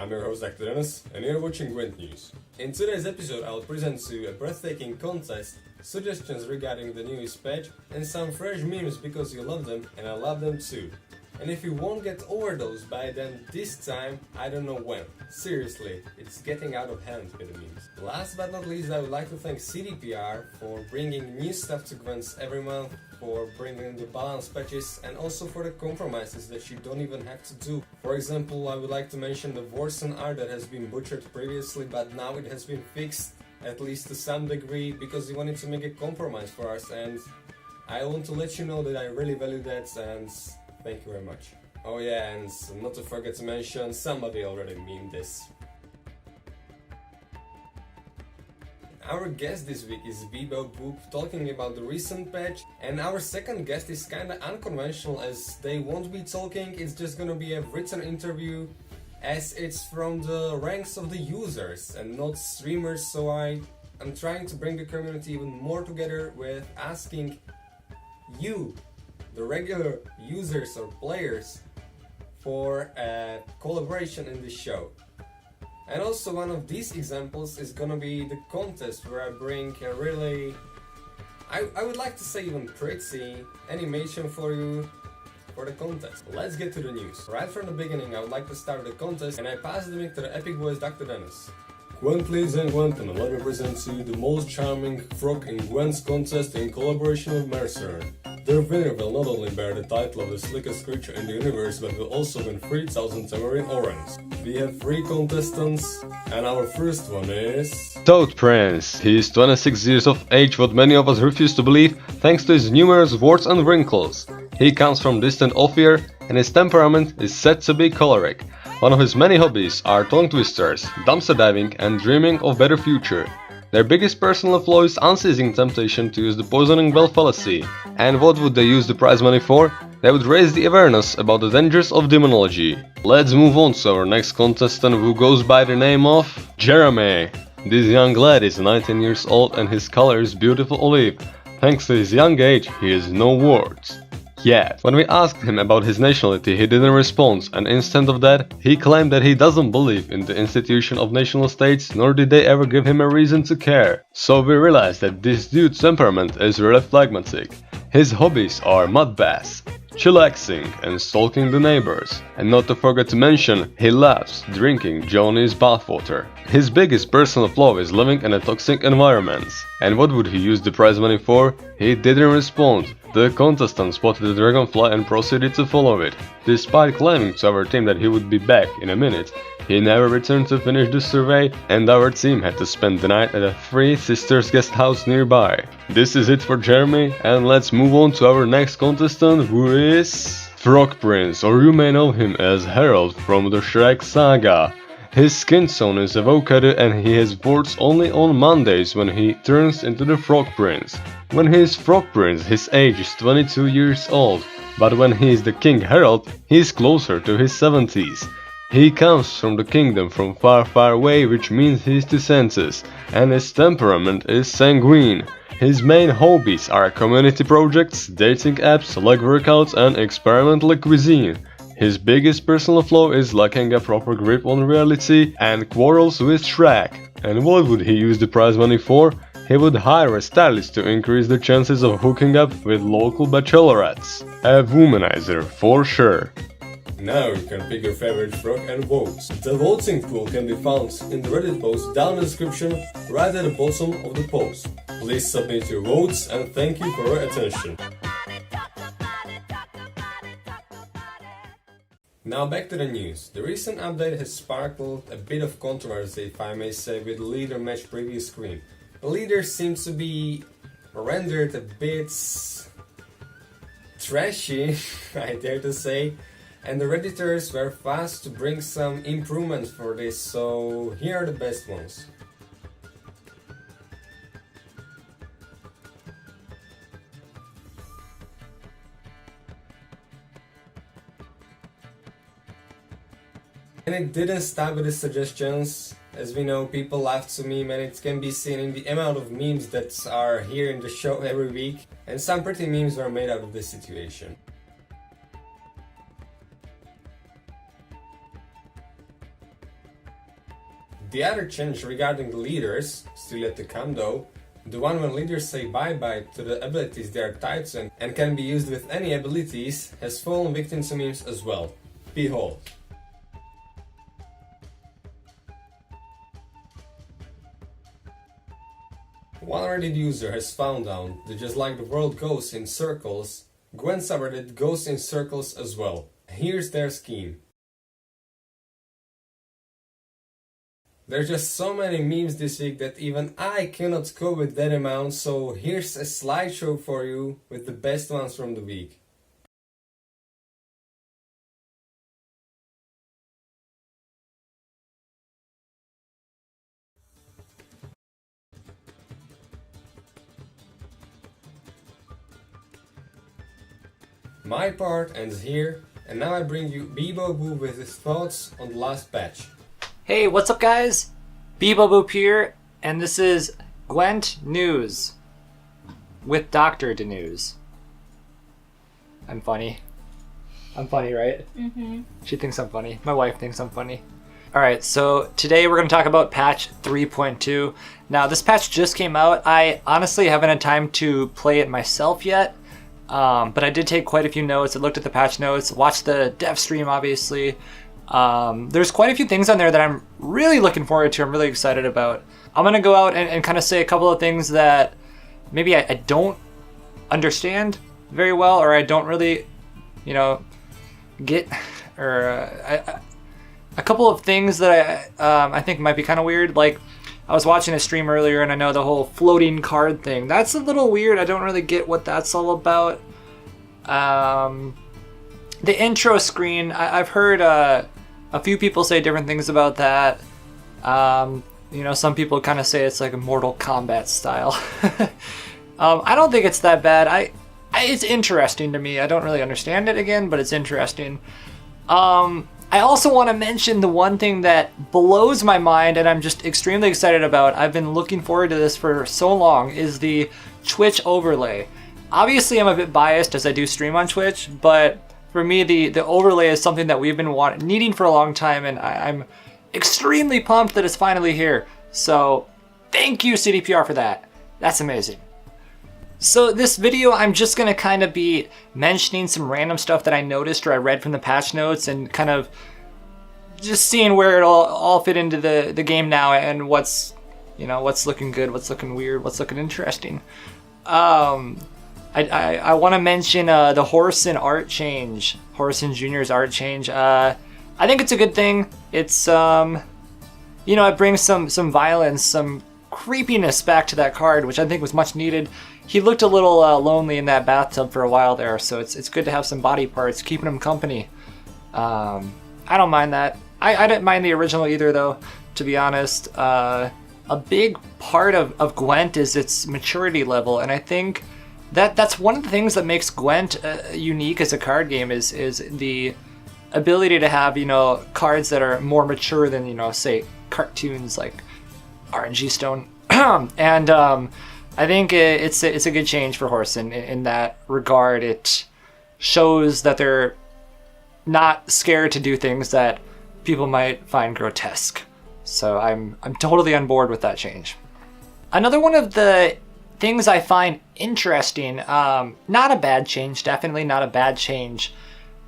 I'm your host DrDenuz and you're watching GWENT News. In today's episode I'll present to you a breathtaking contest, suggestions regarding the newest patch, and some fresh memes because you love them and I love them too. And if you won't get overdosed by then this time, I don't know when. Seriously, it's getting out of hand with the memes. Last but not least, I would like to thank CDPR for bringing new stuff to GWENTS every month, for bringing the balance patches, and also for the compromises that you don't even have to do. For example, I would like to mention the Whoreson art that has been butchered previously, but now it has been fixed, at least to some degree, because we wanted to make a compromise for us, and I want to let you know that I really value that, and thank you very much. Oh yeah, and not to forget to mention, somebody already memed this. Our guest this week is BeeBoBoop, talking about the recent patch, and our second guest is kinda unconventional as they won't be talking, it's just gonna be a written interview as it's from the ranks of the users and not streamers, so I'm trying to bring the community even more together with asking you, the regular users or players, for a collaboration in this show. And also one of these examples is gonna be the contest where I bring a really, I would like to say even pretty animation for you for the contest. Let's get to the news. Right from the beginning I would like to start the contest and I pass the mic to the epic voice DrDenuz. GWENT ladies and gentlemen, let me present to you the most charming frog in GWENT's contest in collaboration with Mercernn. Their winner will not only bear the title of the slickest creature in the universe, but will also win 3000 tamarind orange. We have 3 contestants, and our first one is... Toad Prince. He is 26 years of age, what many of us refuse to believe, thanks to his numerous warts and wrinkles. He comes from distant Ophir, and his temperament is said to be choleric. One of his many hobbies are tongue twisters, dumpster diving, and dreaming of better future. Their biggest personal flaw is unceasing temptation to use the poisoning bell fallacy. And what would they use the prize money for? They would raise the awareness about the dangers of demonology. Let's move on to our next contestant, who goes by the name of Jeremy. This young lad is 19 years old and his color is beautiful olive. Thanks to his young age, he has no warts. Yet, when we asked him about his nationality, he didn't respond, and instead of that, he claimed that he doesn't believe in the institution of national states, nor did they ever give him a reason to care. So we realized that this dude's temperament is really phlegmatic. His hobbies are mud baths, chillaxing, and stalking the neighbors. And not to forget to mention, he loves drinking Johnny's bathwater. His biggest personal flaw is living in a toxic environment. And what would he use the prize money for? He didn't respond. The contestant spotted the dragonfly and proceeded to follow it. Despite claiming to our team that he would be back in a minute, he never returned to finish the survey, and our team had to spend the night at a Three Sisters guest house nearby. This is it for Jeremy, and let's move on to our next contestant, who is... Frog Prince, or you may know him as Harold from the Shrek saga. His skin tone is avocado and he has warts only on Mondays when he turns into the Frog Prince. When he is Frog Prince, his age is 22 years old, but when he is the King Harold, he is closer to his 70s. He comes from the kingdom from far, far away, which means he is the census, and his temperament is sanguine. His main hobbies are community projects, dating apps, leg workouts, and experimental cuisine. His biggest personal flaw is lacking a proper grip on reality and quarrels with Shrek. And what would he use the prize money for? He would hire a stylist to increase the chances of hooking up with local bachelorettes. A womanizer, for sure. Now you can pick your favorite frog and vote. The voting pool can be found in the Reddit post down in the description, right at the bottom of the post. Please submit your votes and thank you for your attention. Now back to the news. The recent update has sparkled a bit of controversy, if I may say, with the leader match preview screen. The leader seems to be rendered a bit trashy, I dare to say, and the Redditors were fast to bring some improvements for this, so here are the best ones. And it didn't stop with the suggestions. As we know, people laugh to meme, and it can be seen in the amount of memes that are here in the show every week. And some pretty memes were made out of this situation. The other change regarding the leaders, still yet to come though, the one when leaders say bye-bye to the abilities they are tied to and can be used with any abilities, has fallen victim to memes as well. Behold. One Reddit user has found out that just like the world goes in circles, Gwent subreddit goes in circles as well. Here's their scheme. There's just so many memes this week that even I cannot cope with that amount, so here's a slideshow for you with the best ones from the week. My part ends here, and now I bring you BeeBoBoop with his thoughts on the last patch. Hey, what's up guys? BeeBoBoop here, and this is Gwent News with DrDenuz. I'm funny. I'm funny, right? Mm-hmm. She thinks I'm funny. My wife thinks I'm funny. Alright, so today we're going to talk about patch 3.2. Now, this patch just came out. I honestly haven't had time to play it myself yet. But I did take quite a few notes. I looked at the patch notes, watched the dev stream, obviously. There's quite a few things on there that I'm really looking forward to, I'm really excited about. I'm going to go out and kind of say a couple of things that maybe I don't understand very well, or I don't really, you know, get, or a couple of things that I think might be kind of weird. Like, I was watching a stream earlier and I know the whole floating card thing. That's a little weird. I don't really get what that's all about. The intro screen, I've heard a few people say different things about that. You know, some people kind of say it's like a Mortal Kombat style. I don't think it's that bad. It's interesting to me. I don't really understand it again, but it's interesting. I also want to mention the one thing that blows my mind and I'm just extremely excited about. I've been looking forward to this for so long, is the Twitch overlay. Obviously, I'm a bit biased as I do stream on Twitch, but for me, the overlay is something that we've been needing for a long time, and I'm extremely pumped that it's finally here. So thank you, CDPR, for that. That's amazing. So this video, I'm just going to kind of be mentioning some random stuff that I noticed or I read from the patch notes and kind of just seeing where it all fit into the game now and what's, you know, what's looking good, what's looking weird, what's looking interesting. I want to mention the Whoreson art change, Whoreson Jr.'s art change. I think it's a good thing. It's, you know, it brings some violence, some creepiness back to that card, which I think was much needed. He looked a little lonely in that bathtub for a while there, so it's good to have some body parts keeping him company. I don't mind that. I didn't mind the original either, though, to be honest. A big part of Gwent is its maturity level, and I think that's one of the things that makes Gwent unique as a card game is the ability to have, you know, cards that are more mature than, you know, say cartoons like RNG Stone. And I think it's a good change for Whoreson in that regard. It shows that they're not scared to do things that people might find grotesque. So I'm totally on board with that change. Another one of the things I find interesting, not a bad change, definitely not a bad change,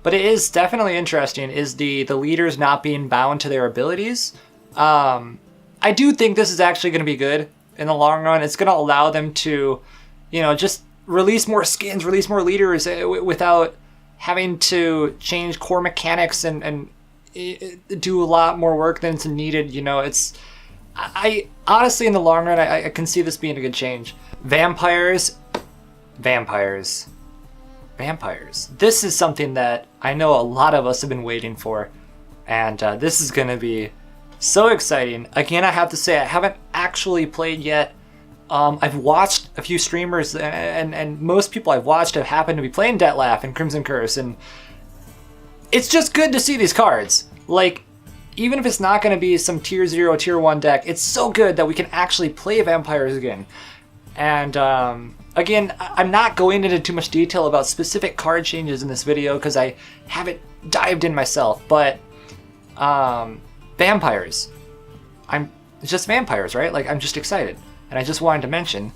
but it is definitely interesting, is the leaders not being bound to their abilities. I do think this is actually going to be good in the long run. It's going to allow them to, you know, just release more skins, release more leaders without having to change core mechanics and do a lot more work than it's needed. You know, I honestly, in the long run, I can see this being a good change. Vampires. This is something that I know a lot of us have been waiting for, and this is going to be so exciting. Again, I have to say, I haven't actually played yet. I've watched a few streamers, and most people I've watched have happened to be playing Dettlaff and Crimson Curse, and it's just good to see these cards. Like, even if it's not going to be some tier 0, tier 1 deck, it's so good that we can actually play vampires again. And again, I'm not going into too much detail about specific card changes in this video because I haven't dived in myself, but vampires. it's just vampires, right? Like, I'm just excited. And I just wanted to mention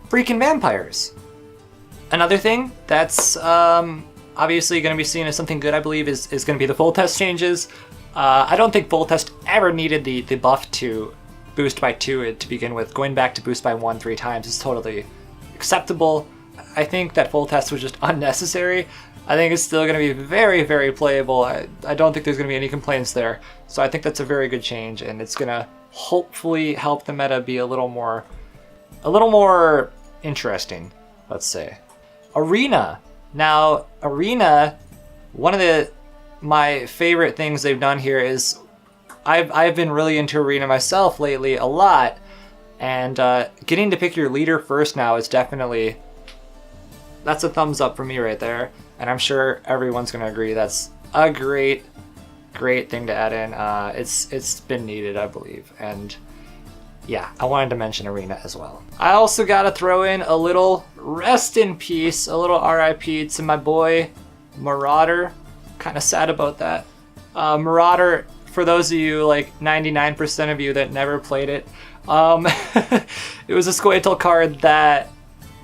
freaking vampires. Another thing that's obviously going to be seen as something good, I believe, is going to be the full test changes. I don't think full test ever needed the buff to boost by 2 to begin with. Going back to boost by 1 3 times is totally acceptable. I think that full test was just unnecessary. I think it's still going to be very, very playable. I don't think there's going to be any complaints there. So I think that's a very good change, and it's going to hopefully help the meta be a little more interesting, let's say. Arena. Now, Arena, one of my favorite things they've done here is I've been really into Arena myself lately a lot, and getting to pick your leader first now is definitely, that's a thumbs up for me right there, and I'm sure everyone's gonna agree that's a great thing to add in. It's been needed, I believe, and yeah, I wanted to mention Arena as well. I also gotta throw in a little rest in peace, a little RIP to my boy Marauder. Kind of sad about that. Marauder, for those of you, like 99% of you that never played it, it was a Squirtle card that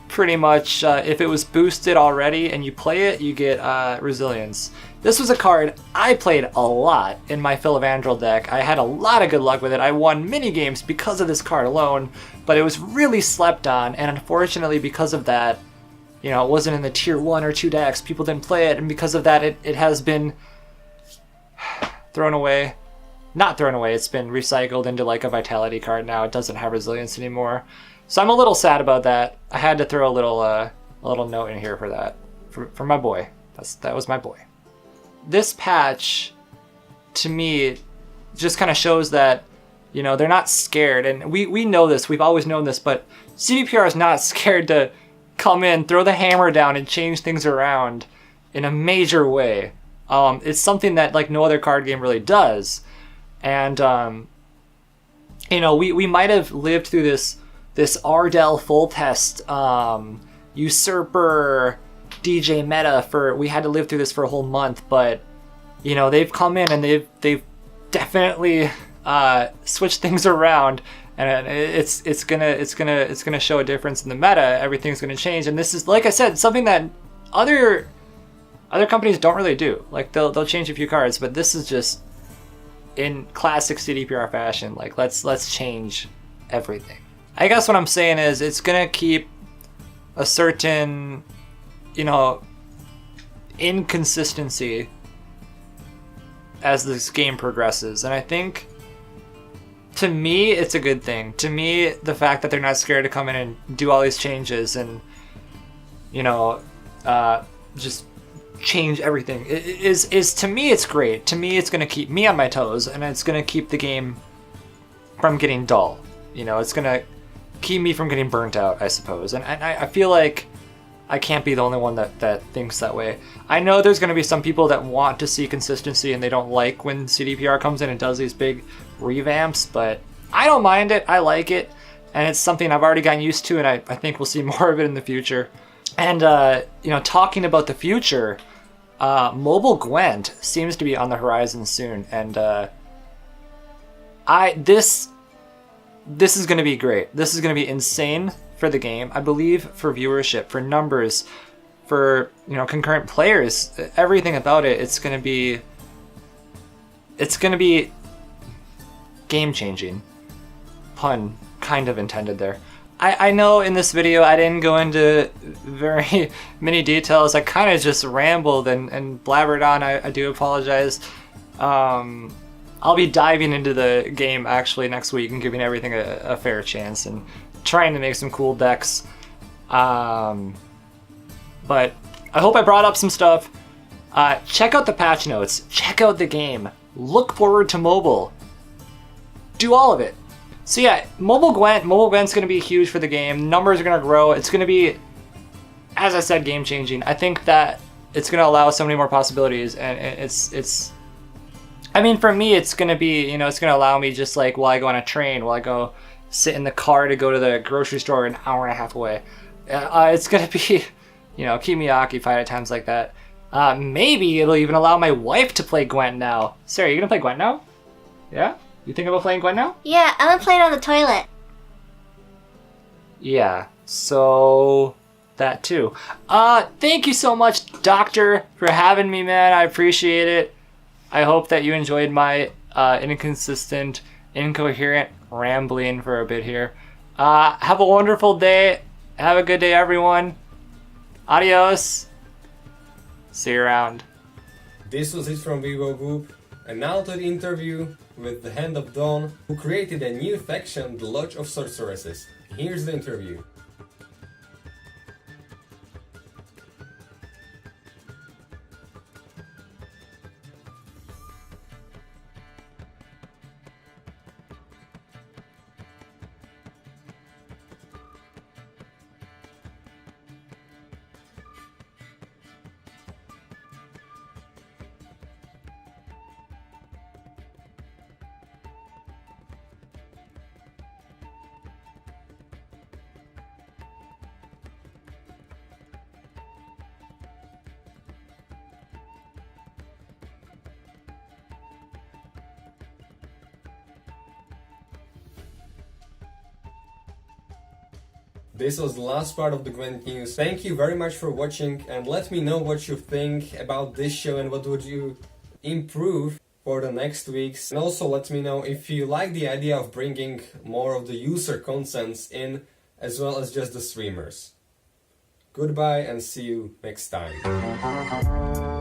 pretty much, if it was boosted already and you play it, you get Resilience. This was a card I played a lot in my Philavandrel deck. I had a lot of good luck with it. I won many games because of this card alone, but it was really slept on, and unfortunately because of that, you know, it wasn't in the tier 1 or 2 decks, people didn't play it, and because of that it has been thrown away. Not thrown away, it's been recycled into like a Vitality card now. It doesn't have Resilience anymore. So I'm a little sad about that. I had to throw a little note in here for that. For my boy. That was my boy. This patch, to me, just kind of shows that, you know, they're not scared. And we know this, we've always known this, but CDPR is not scared to come in, throw the hammer down, and change things around in a major way. It's something that like no other card game really does. And, you know, we might have lived through this Ardell full test, Usurper, DJ meta we had to live through this for a whole month, but you know, they've come in and they've definitely switched things around, and it's gonna show a difference in the meta. Everything's gonna change, and this is, like I said, something that other companies don't really do. Like they'll change a few cards, but this is just in classic CDPR fashion. Like let's change everything. I guess what I'm saying is it's gonna keep a certain, you know, inconsistency as this game progresses, and I think to me it's a good thing. To me, the fact that they're not scared to come in and do all these changes and, you know, just change everything is to me it's great. To me, it's going to keep me on my toes, and it's going to keep the game from getting dull. You know, it's going to keep me from getting burnt out, I suppose. And I feel like I can't be the only one that thinks that way. I know there's going to be some people that want to see consistency and they don't like when CDPR comes in and does these big revamps, but I don't mind it. I like it, and it's something I've already gotten used to, and I think we'll see more of it in the future. And, you know, talking about the future, mobile Gwent seems to be on the horizon soon, and this is going to be great. This is going to be insane for the game, I believe, for viewership, for numbers, for, you know, concurrent players, everything about it. It's going to be game changing. Pun kind of intended there. I know in this video I didn't go into very many details. I kind of just rambled and blabbered on. I do apologize. I'll be diving into the game actually next week and giving everything a fair chance and trying to make some cool decks. But I hope I brought up some stuff. Check out the patch notes. Check out the game. Look forward to mobile. Do all of it. So yeah, mobile Gwent's going to be huge for the game. Numbers are going to grow. It's going to be, as I said, game changing. I think that it's going to allow so many more possibilities, and it's I mean, for me, it's going to be, you know, it's going to allow me, just like while I go on a train, while I go sit in the car to go to the grocery store an hour and a half away. It's going to be, you know, keep me occupied at times like that. Maybe it'll even allow my wife to play Gwent now. Sarah, you going to play Gwent now? Yeah? You think about playing Gwent now? Yeah, I'm gonna play it on the toilet. Yeah, so that too. Thank you so much, Doctor, for having me, man. I appreciate it. I hope that you enjoyed my inconsistent, incoherent rambling for a bit here. Have a wonderful day. Have a good day, everyone. Adios. See you around. This was it from BeeBoBoop, and now to the interview with the Hand of Dawn, who created a new faction, the Lodge of Sorceresses. Here's the interview. This was the last part of the Gwent news. Thank you very much for watching, and let me know what you think about this show and what would you improve for the next weeks. And also let me know if you like the idea of bringing more of the user consents in, as well as just the streamers. Goodbye and see you next time.